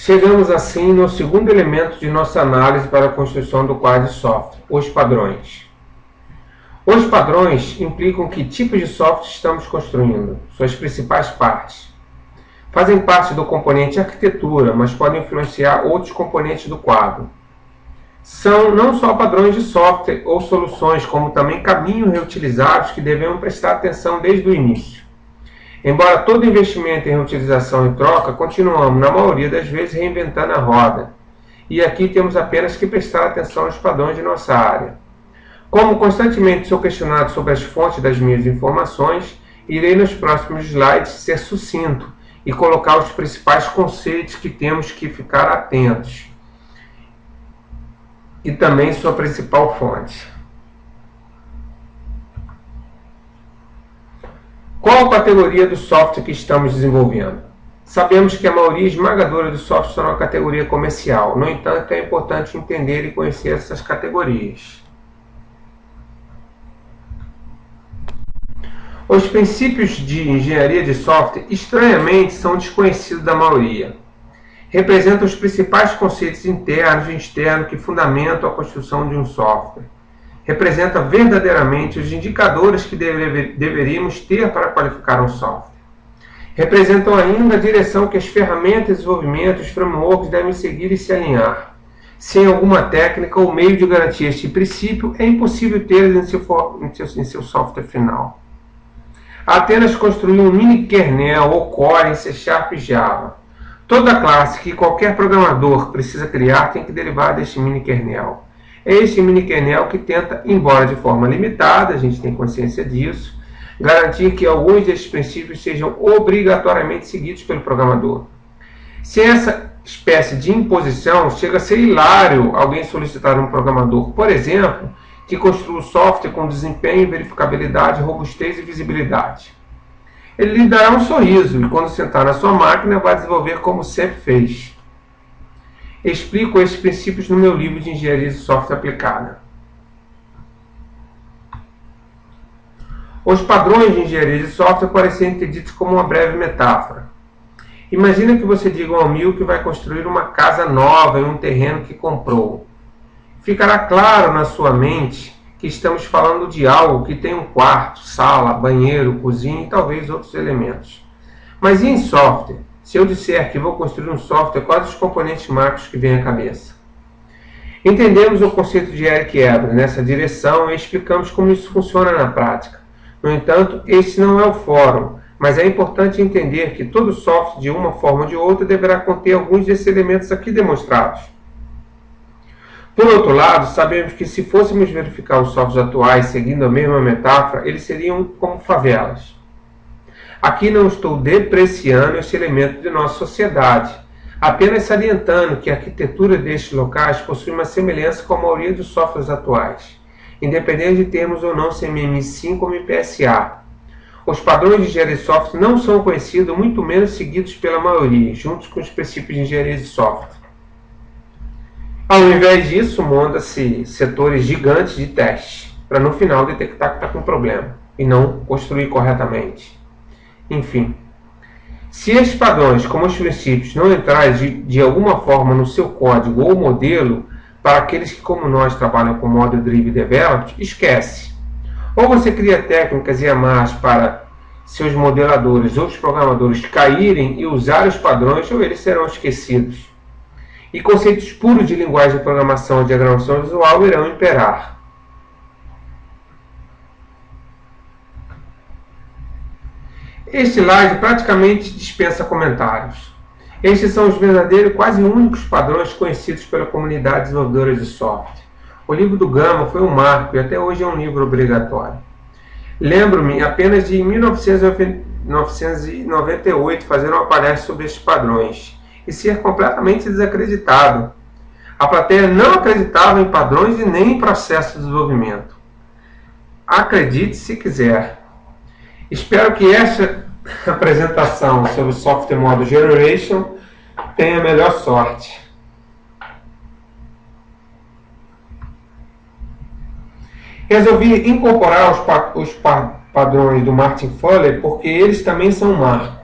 Chegamos assim no segundo elemento de nossa análise para a construção do quadro de software, os padrões. Os padrões implicam que tipos de software estamos construindo, suas principais partes. Fazem parte do componente arquitetura, mas podem influenciar outros componentes do quadro. São não só padrões de software ou soluções, como também caminhos reutilizados que devemos prestar atenção desde o início. Embora todo investimento em reutilização e troca, continuamos, na maioria das vezes, reinventando a roda. E aqui temos apenas que prestar atenção aos padrões de nossa área. Como constantemente sou questionado sobre as fontes das minhas informações, irei nos próximos slides ser sucinto e colocar os principais conceitos que temos que ficar atentos. E também sua principal fonte. Qual a categoria do software que estamos desenvolvendo? Sabemos que a maioria esmagadora dos softwares está na categoria comercial. No entanto, é importante entender e conhecer essas categorias. Os princípios de engenharia de software, estranhamente, são desconhecidos da maioria. Representam os principais conceitos internos e externos que fundamentam a construção de um software. Representa verdadeiramente os indicadores que deveríamos ter para qualificar um software. Representam ainda a direção que as ferramentas de desenvolvimento e os frameworks devem seguir e se alinhar. Sem alguma técnica ou meio de garantir este princípio, é impossível tê-los em seu software final. Apenas construir um mini kernel ou core em C# e Java. Toda classe que qualquer programador precisa criar tem que derivar deste mini kernel. É este mini kernel que tenta, embora de forma limitada, a gente tem consciência disso, garantir que alguns desses princípios sejam obrigatoriamente seguidos pelo programador. Sem essa espécie de imposição, chega a ser hilário alguém solicitar a um programador, por exemplo, que construa o software com desempenho, verificabilidade, robustez e visibilidade. Ele lhe dará um sorriso e, quando sentar na sua máquina, vai desenvolver como sempre fez. Explico esses princípios no meu livro de Engenharia de Software Aplicada. Os padrões de engenharia de software podem ser entendidos como uma breve metáfora. Imagina que você diga ao amigo que vai construir uma casa nova em um terreno que comprou. Ficará claro na sua mente que estamos falando de algo que tem um quarto, sala, banheiro, cozinha e talvez outros elementos. Mas e em software? Se eu disser que vou construir um software, quais os componentes macros que vêm à cabeça? Entendemos o conceito de Eric Ebner nessa direção e explicamos como isso funciona na prática. No entanto, esse não é o fórum, mas é importante entender que todo software, de uma forma ou de outra, deverá conter alguns desses elementos aqui demonstrados. Por outro lado, sabemos que se fôssemos verificar os softwares atuais seguindo a mesma metáfora, eles seriam como favelas. Aqui não estou depreciando esse elemento de nossa sociedade, apenas salientando que a arquitetura destes locais possui uma semelhança com a maioria dos softwares atuais, independente de termos ou não CMMI5 ou MPSA. Os padrões de engenharia de software não são conhecidos, muito menos seguidos pela maioria, juntos com os princípios de engenharia de software. Ao invés disso, monta-se setores gigantes de teste, para no final detectar que está com problema, e não construir corretamente. Enfim, se estes padrões, como os princípios, não entrarem de alguma forma no seu código ou modelo, para aqueles que, como nós, trabalham com Model Driven Development, esquece. Ou você cria técnicas e amarras para seus modeladores ou os programadores caírem e usar os padrões, ou eles serão esquecidos. E conceitos puros de linguagem de programação e diagramação visual irão imperar. Este slide praticamente dispensa comentários. Estes são os verdadeiros e quase únicos padrões conhecidos pela comunidade desenvolvedora de software. O livro do Gama foi um marco e até hoje é um livro obrigatório. Lembro-me apenas de 1998 fazer uma palestra sobre estes padrões e ser completamente desacreditado. A plateia não acreditava em padrões e nem em processo de desenvolvimento. Acredite se quiser. Espero que esta apresentação sobre o Software Model Generation tenha a melhor sorte. Resolvi incorporar os padrões do Martin Fowler porque eles também são um marco.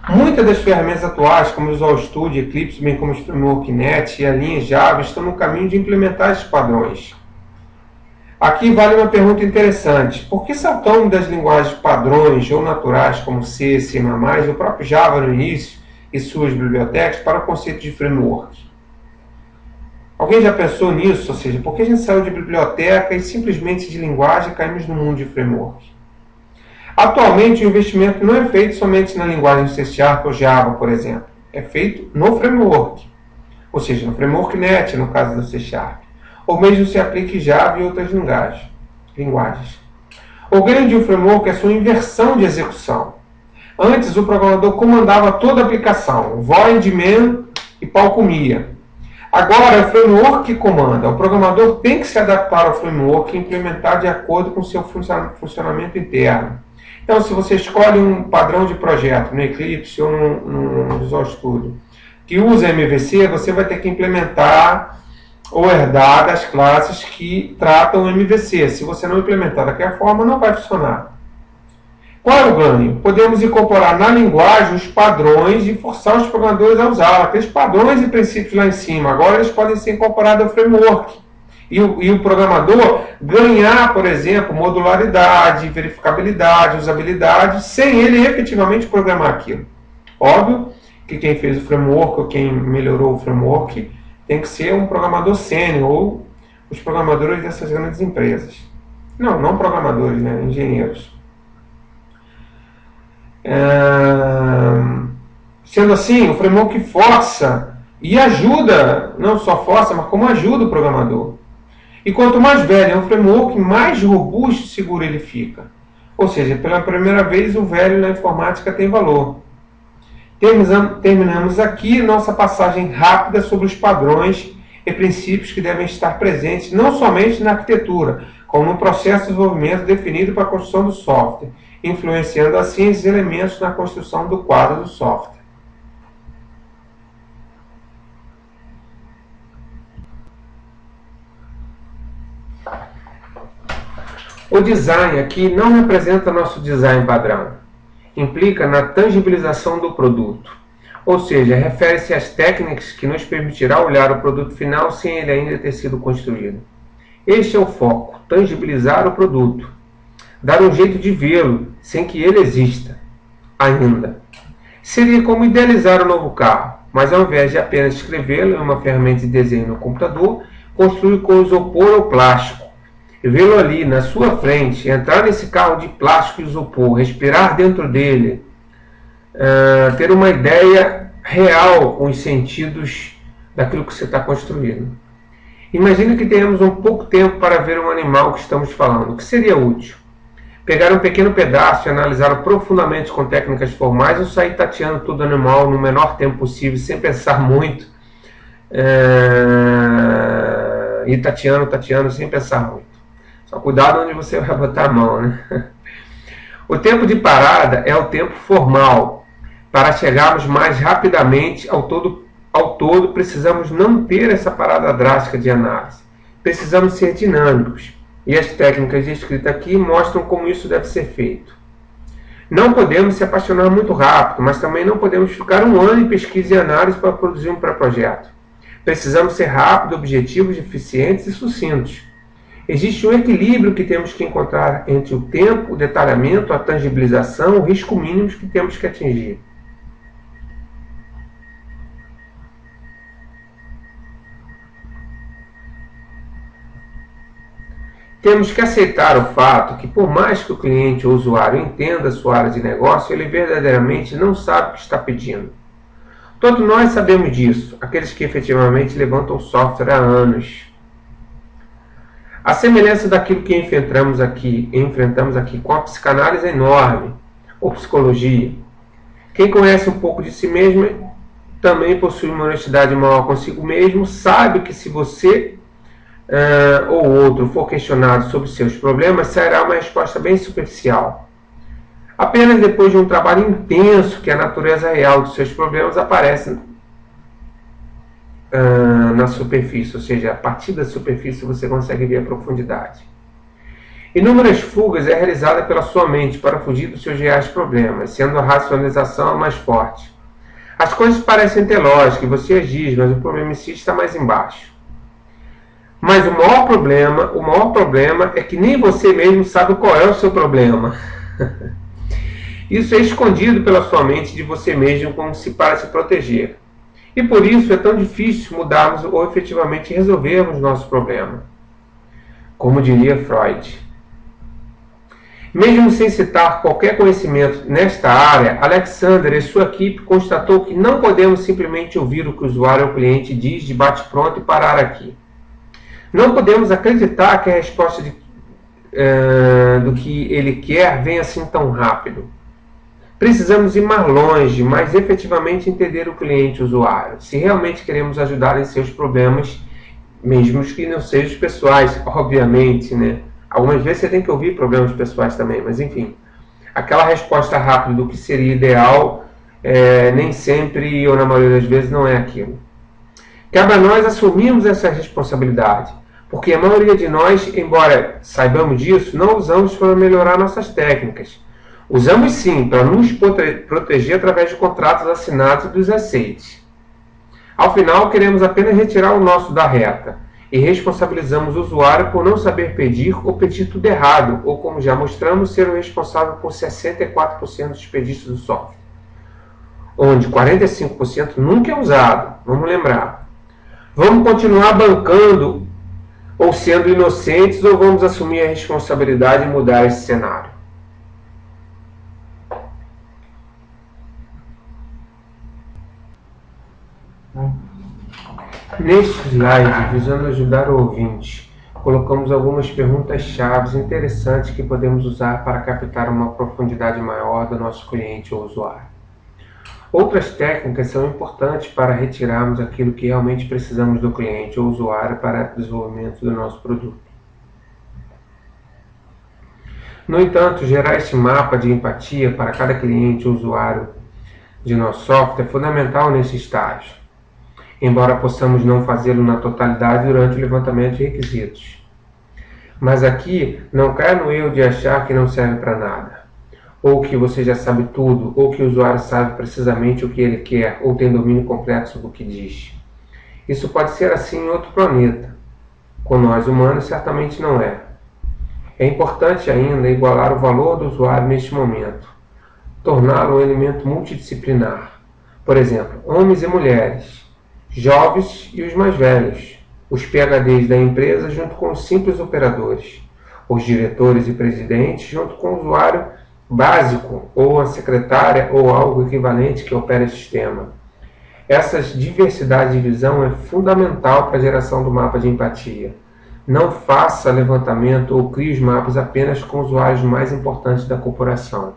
Muitas das ferramentas atuais, como o Visual Studio, Eclipse, bem como os framework Net e a linha Java, estão no caminho de implementar esses padrões. Aqui vale uma pergunta interessante. Por que saltamos das linguagens padrões ou naturais, como C, C++, e o próprio Java no início, e suas bibliotecas, para o conceito de framework? Alguém já pensou nisso? Ou seja, por que a gente saiu de biblioteca e simplesmente de linguagem e caímos no mundo de framework? Atualmente, o investimento não é feito somente na linguagem C# ou Java, por exemplo. É feito no framework. Ou seja, no framework Net, no caso do C#. Ou mesmo se aplique Java e outras linguagens. O ganho de um framework é sua inversão de execução. Antes, o programador comandava toda a aplicação, void, man e pau comia. Agora, é o framework que comanda. O programador tem que se adaptar ao framework e implementar de acordo com o seu funcionamento interno. Então, se você escolhe um padrão de projeto no Eclipse ou no Visual Studio que usa MVC, você vai ter que implementar ou herdar das classes que tratam MVC. Se você não implementar daquela forma, não vai funcionar. Qual é o ganho? Podemos incorporar na linguagem os padrões e forçar os programadores a usar aqueles padrões e princípios lá em cima. Agora eles podem ser incorporados ao framework. E o programador ganhar, por exemplo, modularidade, verificabilidade, usabilidade, sem ele efetivamente programar aquilo. Óbvio que quem fez o framework ou quem melhorou o framework tem que ser um programador sênior ou os programadores dessas grandes empresas. Não programadores, né? Engenheiros. Sendo assim, o framework força e ajuda, não só força, mas como ajuda o programador. E quanto mais velho é o framework, mais robusto e seguro ele fica. Ou seja, pela primeira vez o velho na informática tem valor. Terminamos aqui nossa passagem rápida sobre os padrões e princípios que devem estar presentes não somente na arquitetura, como no processo de desenvolvimento definido para a construção do software, influenciando assim esses elementos na construção do quadro do software. O design aqui não representa nosso design padrão. Implica na tangibilização do produto. Ou seja, refere-se às técnicas que nos permitirá olhar o produto final sem ele ainda ter sido construído. Este é o foco, tangibilizar o produto. Dar um jeito de vê-lo, sem que ele exista, ainda. Seria como idealizar um novo carro, mas ao invés de apenas escrevê-lo em uma ferramenta de desenho no computador, construir com isopor ou plástico. Vê-lo ali na sua frente, entrar nesse carro de plástico e isopor, respirar dentro dele, ter uma ideia real com os sentidos daquilo que você está construindo. Imagine que tenhamos um pouco tempo para ver um animal que estamos falando. O que seria útil? Pegar um pequeno pedaço e analisá-lo profundamente com técnicas formais ou sair tateando todo animal no menor tempo possível, sem pensar muito, e tateando sem pensar muito. Só cuidado onde você vai botar a mão, né? O tempo de parada é o tempo formal. Para chegarmos mais rapidamente ao todo, precisamos não ter essa parada drástica de análise. Precisamos ser dinâmicos. E as técnicas descritas aqui mostram como isso deve ser feito. Não podemos se apaixonar muito rápido, mas também não podemos ficar um ano em pesquisa e análise para produzir um pré-projeto. Precisamos ser rápidos, objetivos, eficientes e sucintos. Existe um equilíbrio que temos que encontrar entre o tempo, o detalhamento, a tangibilização, o risco mínimo que temos que atingir. Temos que aceitar o fato que, por mais que o cliente ou usuário entenda a sua área de negócio, ele verdadeiramente não sabe o que está pedindo. Todos nós sabemos disso, aqueles que efetivamente levantam software há anos. A semelhança daquilo que enfrentamos aqui com a psicanálise é enorme, ou psicologia. Quem conhece um pouco de si mesmo também possui uma honestidade maior consigo mesmo, sabe que se você ou outro for questionado sobre seus problemas, será uma resposta bem superficial. Apenas depois de um trabalho intenso que a natureza real dos seus problemas aparece na superfície, ou seja, a partir da superfície você consegue ver a profundidade. Inúmeras fugas é realizada pela sua mente para fugir dos seus reais problemas, sendo a racionalização a mais forte. As coisas parecem ter lógica e você as diz, mas o problema em si está mais embaixo. Mas o maior problema é que nem você mesmo sabe qual é o seu problema. Isso é escondido pela sua mente de você mesmo como se para se proteger. E por isso é tão difícil mudarmos ou efetivamente resolvermos nosso problema. Como diria Freud. Mesmo sem citar qualquer conhecimento nesta área, Alexander e sua equipe constatou que não podemos simplesmente ouvir o que o usuário ou cliente diz de bate-pronto e parar aqui. Não podemos acreditar que a resposta do que ele quer venha assim tão rápido. Precisamos ir mais longe, mas efetivamente entender o cliente o usuário, se realmente queremos ajudar em seus problemas, mesmo que não sejam pessoais, obviamente, né? Algumas vezes você tem que ouvir problemas pessoais também, mas enfim. Aquela resposta rápida do que seria ideal, nem sempre, ou na maioria das vezes, não é aquilo. Cabe a nós assumirmos essa responsabilidade, porque a maioria de nós, embora saibamos disso, não usamos para melhorar nossas técnicas. Usamos sim para nos proteger através de contratos assinados e dos aceites. Ao final, queremos apenas retirar o nosso da reta e responsabilizamos o usuário por não saber pedir ou pedir tudo errado, ou como já mostramos, ser o responsável por 64% dos pedidos do software, onde 45% nunca é usado, vamos lembrar. Vamos continuar bancando ou sendo inocentes ou vamos assumir a responsabilidade e mudar esse cenário? Neste slide, visando ajudar o ouvinte, colocamos algumas perguntas-chave interessantes que podemos usar para captar uma profundidade maior do nosso cliente ou usuário. Outras técnicas são importantes para retirarmos aquilo que realmente precisamos do cliente ou usuário para o desenvolvimento do nosso produto. No entanto, gerar esse mapa de empatia para cada cliente ou usuário de nosso software é fundamental nesse estágio, embora possamos não fazê-lo na totalidade durante o levantamento de requisitos. Mas aqui, não caia no erro de achar que não serve para nada, ou que você já sabe tudo, ou que o usuário sabe precisamente o que ele quer, ou tem domínio completo sobre o que diz. Isso pode ser assim em outro planeta. Com nós humanos, certamente não é. É importante ainda igualar o valor do usuário neste momento, torná-lo um elemento multidisciplinar. Por exemplo, homens e mulheres, jovens e os mais velhos, os PhDs da empresa junto com os simples operadores, os diretores e presidentes junto com o usuário básico ou a secretária ou algo equivalente que opera o sistema. Essa diversidade de visão é fundamental para a geração do mapa de empatia. Não faça levantamento ou crie os mapas apenas com usuários mais importantes da corporação.